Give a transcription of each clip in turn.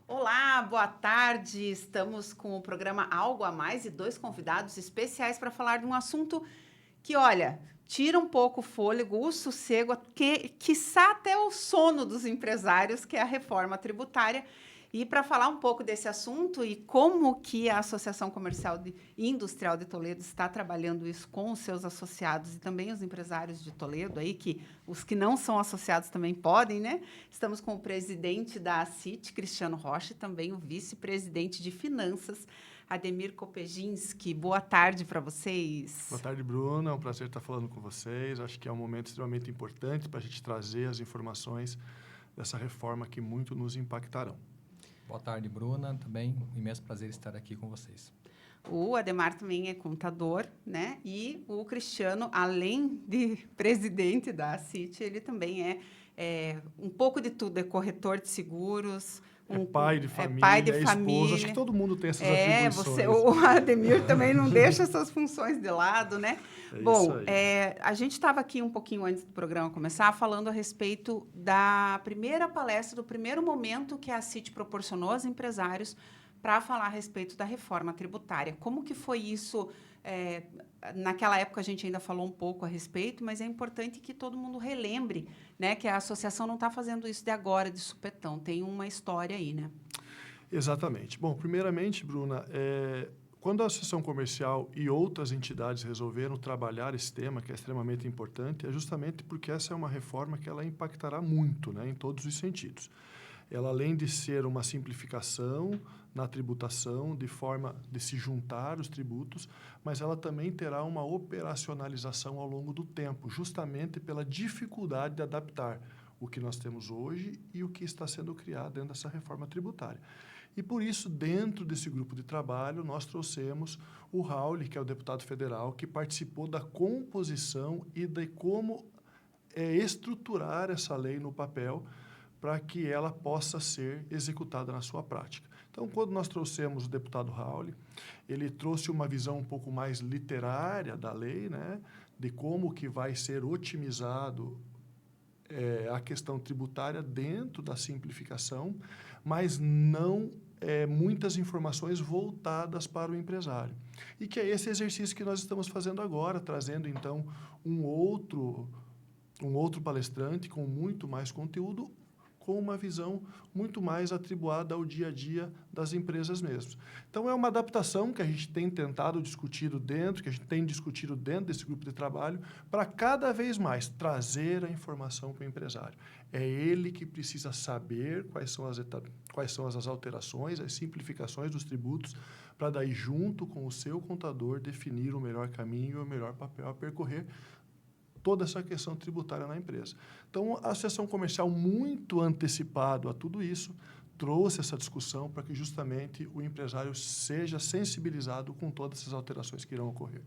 Olá, boa tarde. Estamos com o programa Algo a Mais e dois convidados especiais para falar de um assunto que, olha, tira um pouco o fôlego, o sossego, quiçá até o sono dos empresários, que é a reforma tributária. E para falar um pouco desse assunto e como que a Associação Comercial e Industrial de Toledo está trabalhando isso com os seus associados e também os empresários de Toledo, aí que os que não são associados também podem, né? Estamos com o presidente da ACIT, Cristiano Rocha, e também o vice-presidente de Finanças, Ademir Kopejinski. Boa tarde para vocês. Boa tarde, Bruna. É um prazer estar falando com vocês. Acho que é um momento extremamente importante para a gente trazer as informações dessa reforma que muito nos impactarão. Boa tarde, Bruna. Também um imenso prazer estar aqui com vocês. O Ademar também é contador, né? E o Cristiano, além de presidente da CIT, ele também é um pouco de tudo, é corretor de seguros, Pai de família, pai de esposa. família. Acho que todo mundo tem essas atribuições. O Ademir também não deixa essas funções de lado, né? Isso aí. A gente estava aqui um pouquinho antes do programa começar falando a respeito da primeira palestra, do primeiro momento que a CIT proporcionou aos empresários para falar a respeito da reforma tributária. Como que foi isso? Naquela época a gente ainda falou um pouco a respeito, mas é importante que todo mundo relembre, né, que a associação não está fazendo isso de agora, de supetão. Tem uma história aí, né? Exatamente. Bom, primeiramente, Bruna, quando a Associação Comercial e outras entidades resolveram trabalhar esse tema, que é extremamente importante, é justamente porque essa é uma reforma que ela impactará muito, né, em todos os sentidos. Ela, além de ser uma simplificação na tributação, de forma de se juntar os tributos, mas ela também terá uma operacionalização ao longo do tempo, justamente pela dificuldade de adaptar o que nós temos hoje e o que está sendo criado dentro dessa reforma tributária. E, por isso, dentro desse grupo de trabalho, nós trouxemos o Raul, que é o deputado federal, que participou da composição e de como estruturar essa lei no papel para que ela possa ser executada na sua prática. Então, quando nós trouxemos o deputado Raul, ele trouxe uma visão um pouco mais literária da lei, né, de como que vai ser otimizado a questão tributária dentro da simplificação, mas não muitas informações voltadas para o empresário. E que é esse exercício que nós estamos fazendo agora, trazendo, então, um outro palestrante com muito mais conteúdo, com uma visão muito mais atribuada ao dia a dia das empresas mesmo. Então, é uma adaptação que a gente tem tentado discutido dentro, que a gente tem discutido dentro desse grupo de trabalho, para cada vez mais trazer a informação para o empresário. É ele que precisa saber quais são as alterações, as simplificações dos tributos, para daí, junto com o seu contador, definir o melhor caminho e o melhor papel a percorrer toda essa questão tributária na empresa. Então, a Associação Comercial, muito antecipado a tudo isso, trouxe essa discussão para que justamente o empresário seja sensibilizado com todas essas alterações que irão ocorrer.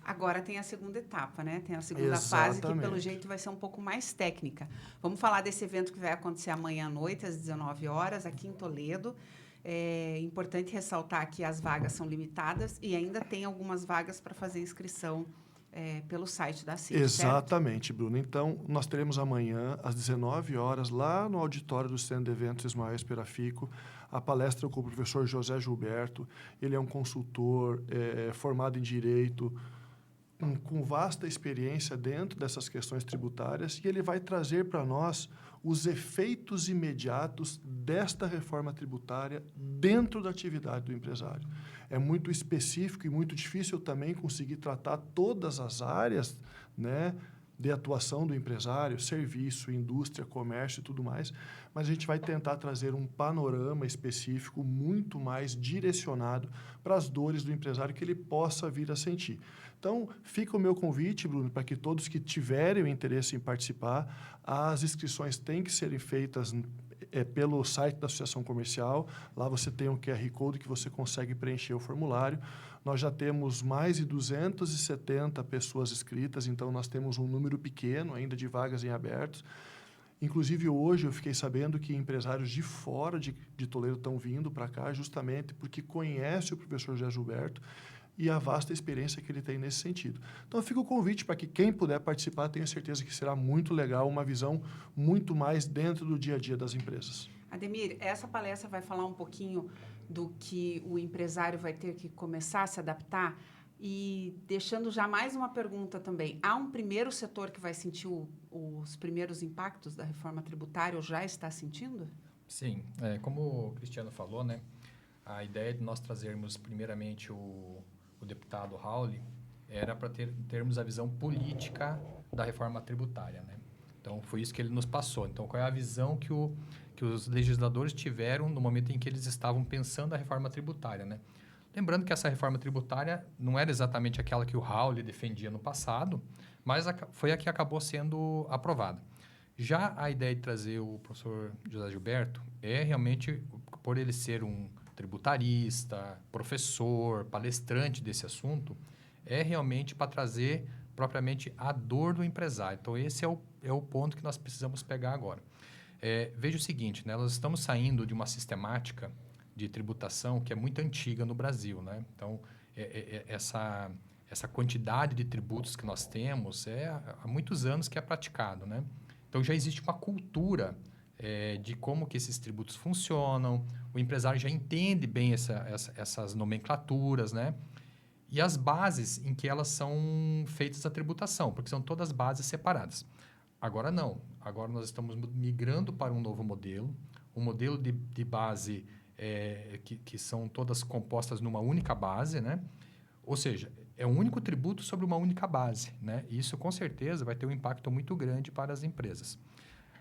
Agora tem a segunda etapa, né? Tem a segunda fase, que pelo jeito vai ser um pouco mais técnica. Vamos falar desse evento que vai acontecer amanhã à noite, às 19 horas, aqui em Toledo. É importante ressaltar que as vagas são limitadas e ainda tem algumas vagas para fazer inscrição pelo site da CIT, Exatamente, certo? Bruno. Então, nós teremos amanhã, às 19 horas, lá no auditório do Centro de Eventos Ismael Esperafico, a palestra com o professor José Gilberto. Ele é um consultor formado em Direito, com vasta experiência dentro dessas questões tributárias, e ele vai trazer para nós os efeitos imediatos desta reforma tributária dentro da atividade do empresário. É muito específico e muito difícil também conseguir tratar todas as áreas, né, de atuação do empresário, serviço, indústria, comércio e tudo mais, mas a gente vai tentar trazer um panorama específico muito mais direcionado para as dores do empresário que ele possa vir a sentir. Então, fica o meu convite, Bruno, para que todos que tiverem o interesse em participar, as inscrições têm que serem feitas pelo site da Associação Comercial. Lá você tem um QR Code que você consegue preencher o formulário. Nós já temos mais de 270 pessoas inscritas, então nós temos um número pequeno ainda de vagas em aberto. Inclusive, hoje eu fiquei sabendo que empresários de fora de Toledo estão vindo para cá justamente porque conhecem o professor José Gilberto e a vasta experiência que ele tem nesse sentido. Então, fica o convite para que quem puder participar, tenha certeza que será muito legal, uma visão muito mais dentro do dia a dia das empresas. Ademir, essa palestra vai falar um pouquinho do que o empresário vai ter que começar a se adaptar e deixando já mais uma pergunta também. Há um primeiro setor que vai sentir os primeiros impactos da reforma tributária ou já está sentindo? Sim, como o Cristiano falou, né, a ideia de nós trazermos primeiramente o deputado Rauli era para termos a visão política da reforma tributária, né? Então, foi isso que ele nos passou. Então, qual é a visão que os legisladores tiveram no momento em que eles estavam pensando a reforma tributária, né? Lembrando que essa reforma tributária não era exatamente aquela que o Rauli defendia no passado, mas foi a que acabou sendo aprovada. Já a ideia de trazer o professor José Gilberto é realmente, por ele ser um tributarista, professor, palestrante desse assunto, é realmente para trazer propriamente a dor do empresário. Então, esse é o ponto que nós precisamos pegar agora. Veja o seguinte, né? Nós estamos saindo de uma sistemática de tributação que é muito antiga no Brasil, né? Então, essa quantidade de tributos que nós temos há muitos anos que é praticado, né? Então, já existe uma cultura de como que esses tributos funcionam, o empresário já entende bem essas nomenclaturas, né? E as bases em que elas são feitas a tributação, porque são todas bases separadas. Agora não. Agora nós estamos migrando para um novo modelo, um modelo de base que são todas compostas numa única base, né? Ou seja, é um único tributo sobre uma única base, né? E isso, com certeza, vai ter um impacto muito grande para as empresas.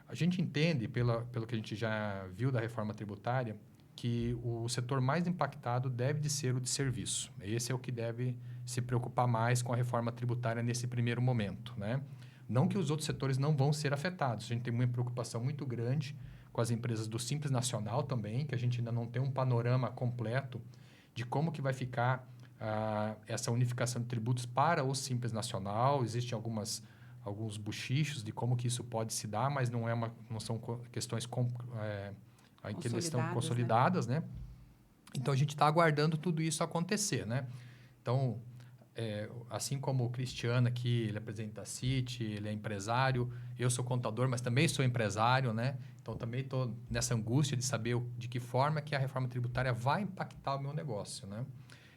A gente entende, pelo que a gente já viu da reforma tributária, que o setor mais impactado deve de ser o de serviço. Esse é o que deve se preocupar mais com a reforma tributária nesse primeiro momento, né? Não que os outros setores não vão ser afetados. A gente tem uma preocupação muito grande com as empresas do Simples Nacional também, que a gente ainda não tem um panorama completo de como que vai ficar essa unificação de tributos para o Simples Nacional. Existem alguns buchichos de como que isso pode se dar, mas não são questões que eles estão consolidadas, né? Então, a gente está aguardando tudo isso acontecer, né? Então, assim como o Cristiano aqui, ele é presidente da CIT, ele é empresário, eu sou contador, mas também sou empresário, né? Então, também estou nessa angústia de saber de que forma que a reforma tributária vai impactar o meu negócio, né?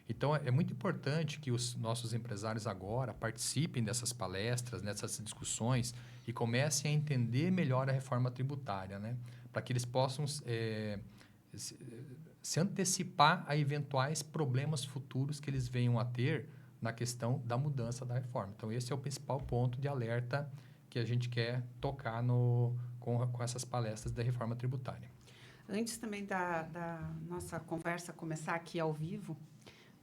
Então, é muito importante que os nossos empresários agora participem dessas palestras, nessas discussões e comecem a entender melhor a reforma tributária, né? Para que eles possam se antecipar a eventuais problemas futuros que eles venham a ter na questão da mudança da reforma. Então, esse é o principal ponto de alerta que a gente quer tocar com essas palestras da reforma tributária. Antes também da nossa conversa começar aqui ao vivo,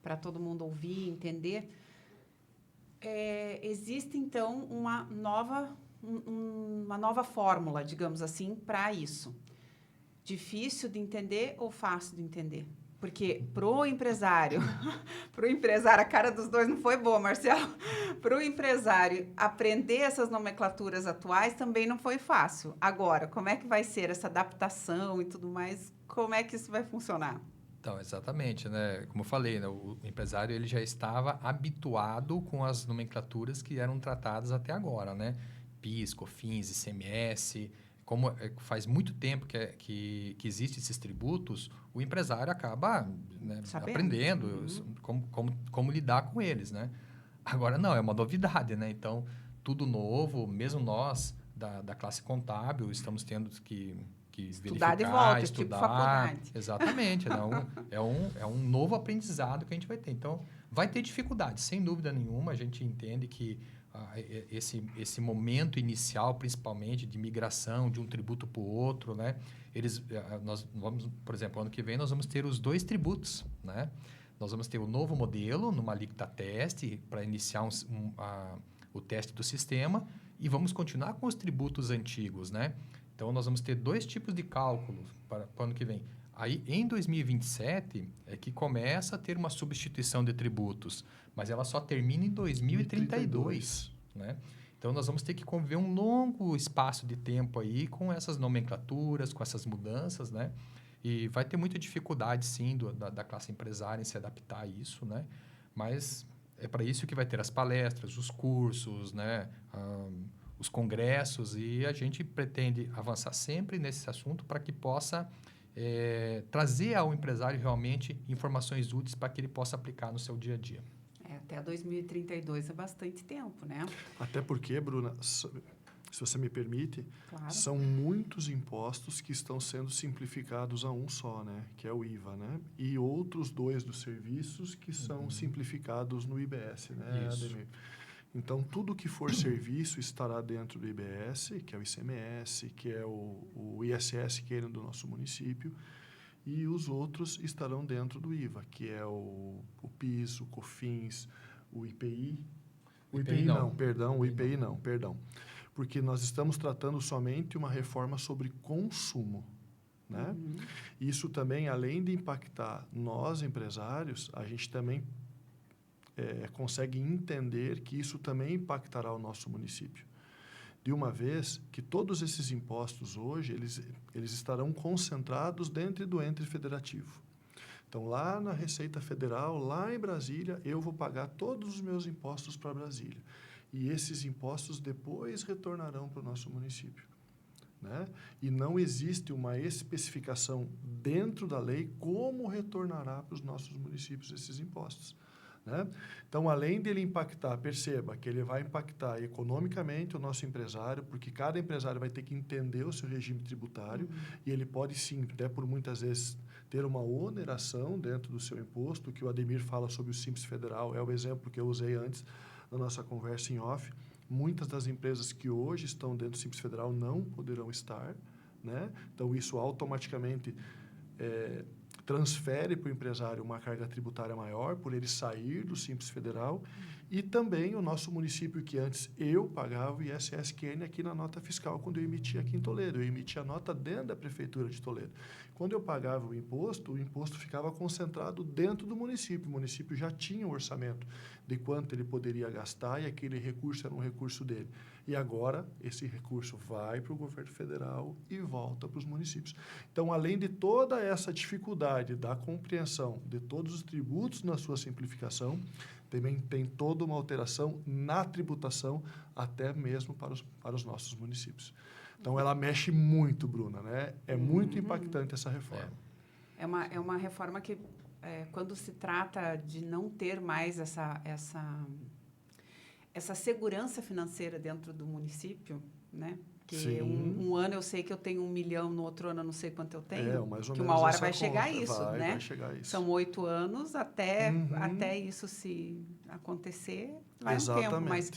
para todo mundo ouvir e entender, existe, então, uma nova fórmula, digamos assim, para isso. Difícil de entender ou fácil de entender? Porque pro empresário, a cara dos dois não foi boa, Marcelo. Pro empresário aprender essas nomenclaturas atuais também não foi fácil. Agora, como é que vai ser essa adaptação e tudo mais? Como é que isso vai funcionar? Então, exatamente, né? Como eu falei, né? O empresário ele já estava habituado com as nomenclaturas que eram tratadas até agora, né? PIS, COFINS, ICMS. Como faz muito tempo que existem esses tributos, o empresário acaba, né, aprendendo como lidar com eles, né? Agora não, é uma novidade, né? Então, tudo novo, mesmo nós da classe contábil estamos tendo que estudar verificar, de volta, estudar. tipo faculdade. Exatamente, é um novo aprendizado que a gente vai ter. Então, vai ter dificuldade, sem dúvida nenhuma. A gente entende que esse momento inicial, principalmente, de migração de um tributo para o outro, né? Nós vamos, por exemplo, ano que vem, nós vamos ter os 2 tributos, né? Nós vamos ter o novo modelo numa alíquota teste para iniciar o teste do sistema e vamos continuar com os tributos antigos, né? Então, nós vamos ter 2 tipos de cálculo para o ano que vem. Aí, em 2027, é que começa a ter uma substituição de tributos, mas ela só termina em 2032, né? Então, nós vamos ter que conviver um longo espaço de tempo aí com essas nomenclaturas, com essas mudanças, né? E vai ter muita dificuldade, sim, da classe empresária em se adaptar a isso, né? Mas é para isso que vai ter as palestras, os cursos, né? os congressos, e a gente pretende avançar sempre nesse assunto para que possa trazer ao empresário realmente informações úteis para que ele possa aplicar no seu dia a dia. Até 2032 é bastante tempo, né? Até porque, Bruna, se você me permite, Claro. são muitos impostos que estão sendo simplificados a um só, né? Que é o IVA, né? E outros 2 dos serviços que são simplificados no IBS, né, Isso. Ademir? Então, tudo que for serviço estará dentro do IBS, que é o ICMS, que é o ISS, que é do nosso município, e os outros estarão dentro do IVA, que é o PIS, o COFINS, o IPI. O IPI não, perdão, o IPI não, perdão. Porque nós estamos tratando somente uma reforma sobre consumo, né? Isso também, além de impactar nós, empresários, a gente também consegue entender que isso também impactará o nosso município. De uma vez que todos esses impostos hoje, eles estarão concentrados dentro do ente federativo. Então, lá na Receita Federal, lá em Brasília, eu vou pagar todos os meus impostos para Brasília. E esses impostos depois retornarão para o nosso município, né? E não existe uma especificação dentro da lei como retornará para os nossos municípios esses impostos, né? Então, além dele impactar, perceba que ele vai impactar economicamente o nosso empresário, porque cada empresário vai ter que entender o seu regime tributário e ele pode sim, até por muitas vezes, ter uma oneração dentro do seu imposto. O que o Ademir fala sobre o Simples Federal é o exemplo que eu usei antes na nossa conversa em off. Muitas das empresas que hoje estão dentro do Simples Federal não poderão estar, né? Então, isso automaticamente transfere para o empresário uma carga tributária maior por ele sair do Simples Federal, e também o nosso município, que antes eu pagava o ISSQN aqui na nota fiscal quando eu emitia aqui em Toledo. Eu emitia a nota dentro da Prefeitura de Toledo. Quando eu pagava o imposto ficava concentrado dentro do município. O município já tinha um orçamento de quanto ele poderia gastar e aquele recurso era um recurso dele. E agora, esse recurso vai para o governo federal e volta para os municípios. Então, além de toda essa dificuldade da compreensão de todos os tributos na sua simplificação, também tem toda uma alteração na tributação, até mesmo para os nossos municípios. Então, ela mexe muito, Bruna, né? É muito impactante essa reforma. É uma reforma que, quando se trata de não ter mais essa segurança financeira dentro do município, né? Que um ano eu sei que eu tenho 1 milhão, no outro ano eu não sei quanto eu tenho. Mais ou que menos uma hora essa vai chegar conta. isso, né? Vai chegar isso. São 8 anos até isso se acontecer, vai um tempo. Mas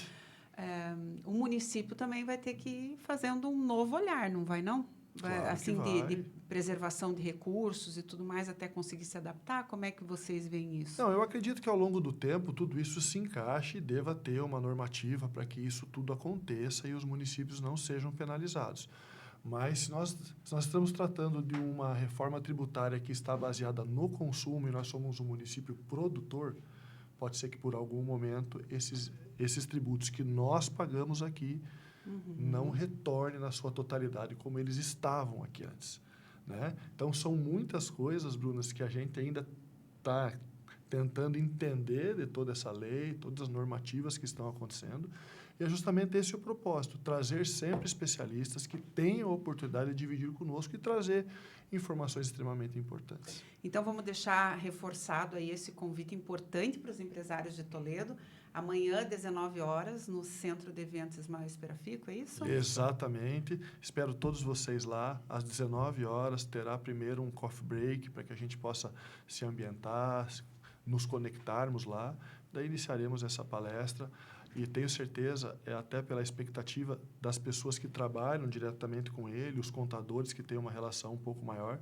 o município também vai ter que ir fazendo um novo olhar, não vai não? Claro assim, vai. de preservação de recursos e tudo mais, até conseguir se adaptar? Como é que vocês veem isso? Não, eu acredito que ao longo do tempo tudo isso se encaixe e deva ter uma normativa para que isso tudo aconteça e os municípios não sejam penalizados. Mas se nós estamos tratando de uma reforma tributária que está baseada no consumo e nós somos um município produtor, pode ser que por algum momento esses tributos que nós pagamos aqui não retornem na sua totalidade como eles estavam aqui antes, né? Então, são muitas coisas, Brunas, que a gente ainda está tentando entender de toda essa lei, todas as normativas que estão acontecendo. E é justamente esse o propósito, trazer sempre especialistas que tenham a oportunidade de dividir conosco e trazer informações extremamente importantes. Então, vamos deixar reforçado aí esse convite importante para os empresários de Toledo. Amanhã, 19 horas, no Centro de Eventos Ismael Esperafico, é isso? Exatamente. Espero todos vocês lá. Às 19 horas, terá primeiro um coffee break para que a gente possa se ambientar, nos conectarmos lá. Daí iniciaremos essa palestra. E tenho certeza, até pela expectativa das pessoas que trabalham diretamente com ele, os contadores que têm uma relação um pouco maior,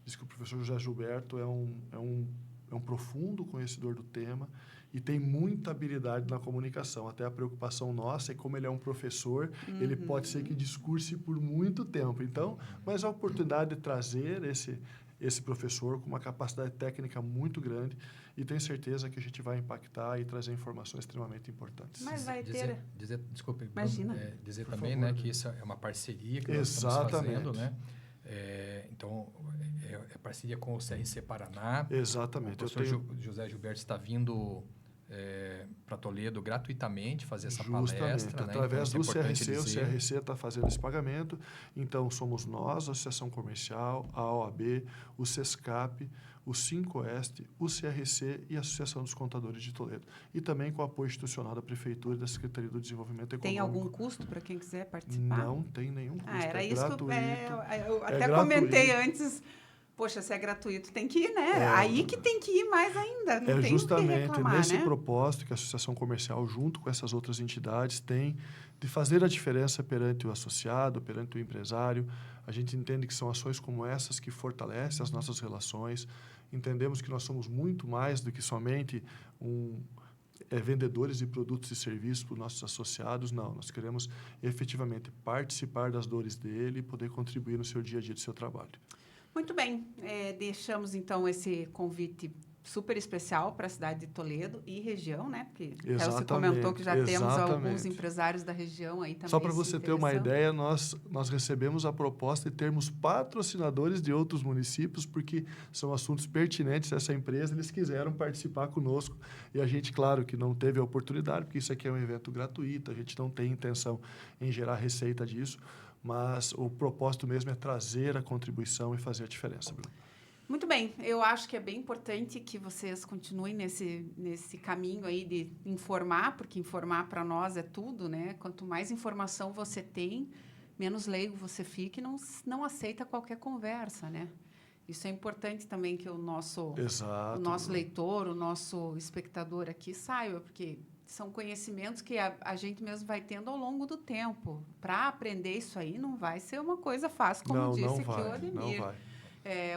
diz que o professor José Gilberto é um profundo conhecedor do tema e tem muita habilidade na comunicação. Até a preocupação nossa é como ele é um professor, ele pode ser que discurse por muito tempo. Então, mas a oportunidade de trazer esse professor com uma capacidade técnica muito grande, e tenho certeza que a gente vai impactar e trazer informações extremamente importantes. Mas vai ter... Desculpe, imagina. Dizer Por também, favor, né, que isso é uma parceria que nós estamos fazendo, né? Então, é parceria com o CRC Paraná. Exatamente. O professor José Gilberto está vindo para Toledo gratuitamente fazer essa Justamente, palestra. Né? através então, do CRC, o dizer. CRC está fazendo esse pagamento, então somos nós, a Associação Comercial, a OAB, o SESCAP, o 5Oeste, o CRC e a Associação dos Contadores de Toledo. E também com o apoio institucional da Prefeitura e da Secretaria do Desenvolvimento Econômico. Tem algum custo para quem quiser participar? Não tem nenhum custo, Era é isso gratuito. eu até gratuito. comentei antes. Poxa, se é gratuito, tem que ir, né? Aí que tem que ir mais ainda. Não tem justamente o que reclamar, nesse né? propósito que a Associação Comercial, junto com essas outras entidades, tem de fazer a diferença perante o associado, perante o empresário. A gente entende que são ações como essas que fortalecem as nossas relações. Entendemos que nós somos muito mais do que somente vendedores de produtos e serviços para os nossos associados. Não, nós queremos efetivamente participar das dores dele e poder contribuir no seu dia a dia do seu trabalho. Muito bem, deixamos então esse convite super especial para a cidade de Toledo e região, né? Porque você comentou que já temos alguns empresários da região aí também. Só para você ter uma ideia, nós recebemos a proposta de termos patrocinadores de outros municípios, porque são assuntos pertinentes a essa empresa, eles quiseram participar conosco. E a gente, claro, que não teve a oportunidade, porque isso aqui é um evento gratuito, a gente não tem intenção em gerar receita disso, mas o propósito mesmo é trazer a contribuição e fazer a diferença, Bruno. Muito bem, eu acho que é bem importante que vocês continuem nesse caminho aí de informar, porque informar para nós é tudo, né? Quanto mais informação você tem, menos leigo você fica e não aceita qualquer conversa, né? Isso é importante também que o nosso leitor, o nosso espectador aqui saiba, porque são conhecimentos que a gente mesmo vai tendo ao longo do tempo. Para aprender isso aí não vai ser uma coisa fácil, como disse aqui o Ademir. Não vai.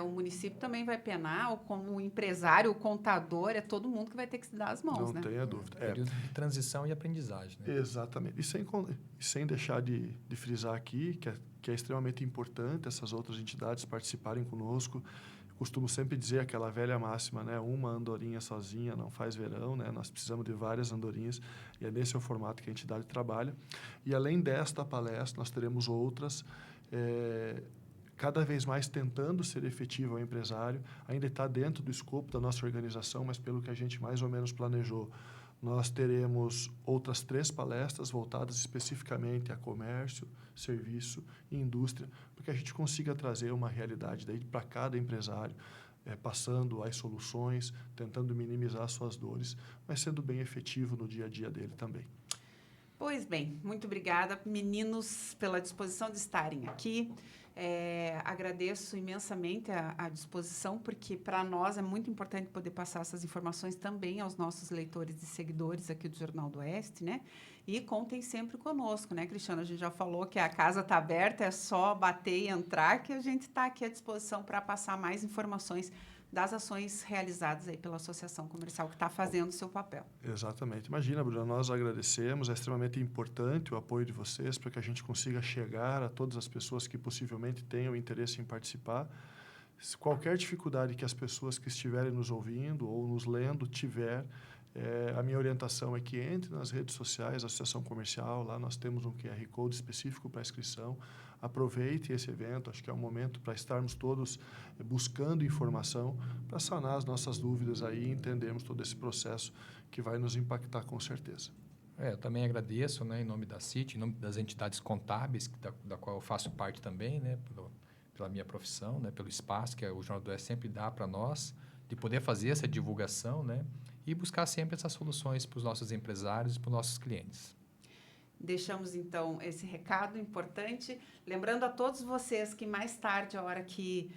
O município também vai penar, como o empresário, o contador, é todo mundo que vai ter que se dar as mãos, né? Não tenha dúvida. Período de transição e aprendizagem, né? Exatamente. E sem deixar de frisar aqui que é extremamente importante essas outras entidades participarem conosco. Costumo sempre dizer aquela velha máxima, né? Uma andorinha sozinha não faz verão, né? Nós precisamos de várias andorinhas e é nesse o formato que a entidade trabalha. E além desta palestra, nós teremos outras, cada vez mais tentando ser efetivo ao empresário. Ainda está dentro do escopo da nossa organização, mas pelo que a gente mais ou menos planejou, nós teremos outras 3 palestras voltadas especificamente a comércio, serviço e indústria, para que a gente consiga trazer uma realidade daí para cada empresário, passando as soluções, tentando minimizar suas dores, mas sendo bem efetivo no dia a dia dele também. Pois bem, muito obrigada, meninos, pela disposição de estarem aqui. Agradeço imensamente a disposição, porque para nós é muito importante poder passar essas informações também aos nossos leitores e seguidores aqui do Jornal do Oeste, né? E contem sempre conosco, né, Cristiano? A gente já falou que a casa está aberta, é só bater e entrar, que a gente está aqui à disposição para passar mais informações das ações realizadas aí pela Associação Comercial, que está fazendo o seu papel. Exatamente. Imagina, Bruna, nós agradecemos, é extremamente importante o apoio de vocês para que a gente consiga chegar a todas as pessoas que possivelmente tenham interesse em participar. Se qualquer dificuldade que as pessoas que estiverem nos ouvindo ou nos lendo tiver, a minha orientação é que entre nas redes sociais da Associação Comercial, lá nós temos um QR Code específico para inscrição. Aproveite esse evento, acho que é um momento para estarmos todos buscando informação, para sanar as nossas dúvidas aí e entendermos todo esse processo que vai nos impactar com certeza. Eu também agradeço, né, em nome da CIT, em nome das entidades contábeis, da qual eu faço parte também, né, pela minha profissão, né, pelo espaço que o Jornal do Oeste sempre dá para nós, de poder fazer essa divulgação, né, e buscar sempre essas soluções para os nossos empresários e para os nossos clientes. Deixamos, então, esse recado importante. Lembrando a todos vocês que mais tarde, a hora que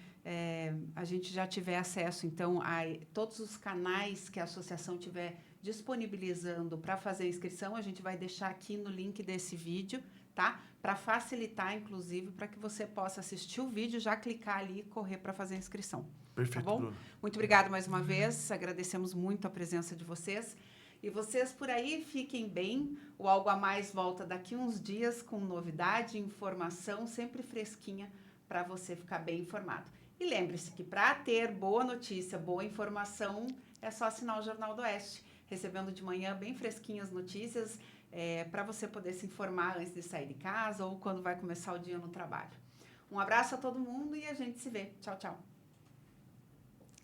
a gente já tiver acesso, então, a todos os canais que a associação tiver disponibilizando para fazer a inscrição, a gente vai deixar aqui no link desse vídeo, tá? Para facilitar, inclusive, para que você possa assistir o vídeo, já clicar ali e correr para fazer a inscrição. Perfeito, tá bom? Bruno. Muito obrigada mais uma vez. Agradecemos muito a presença de vocês. E vocês por aí fiquem bem. O Algo a Mais volta daqui uns dias com novidade, informação sempre fresquinha para você ficar bem informado. E lembre-se que para ter boa notícia, boa informação, é só assinar o Jornal do Oeste, recebendo de manhã bem fresquinhas notícias para você poder se informar antes de sair de casa ou quando vai começar o dia no trabalho. Um abraço a todo mundo e a gente se vê. Tchau, tchau.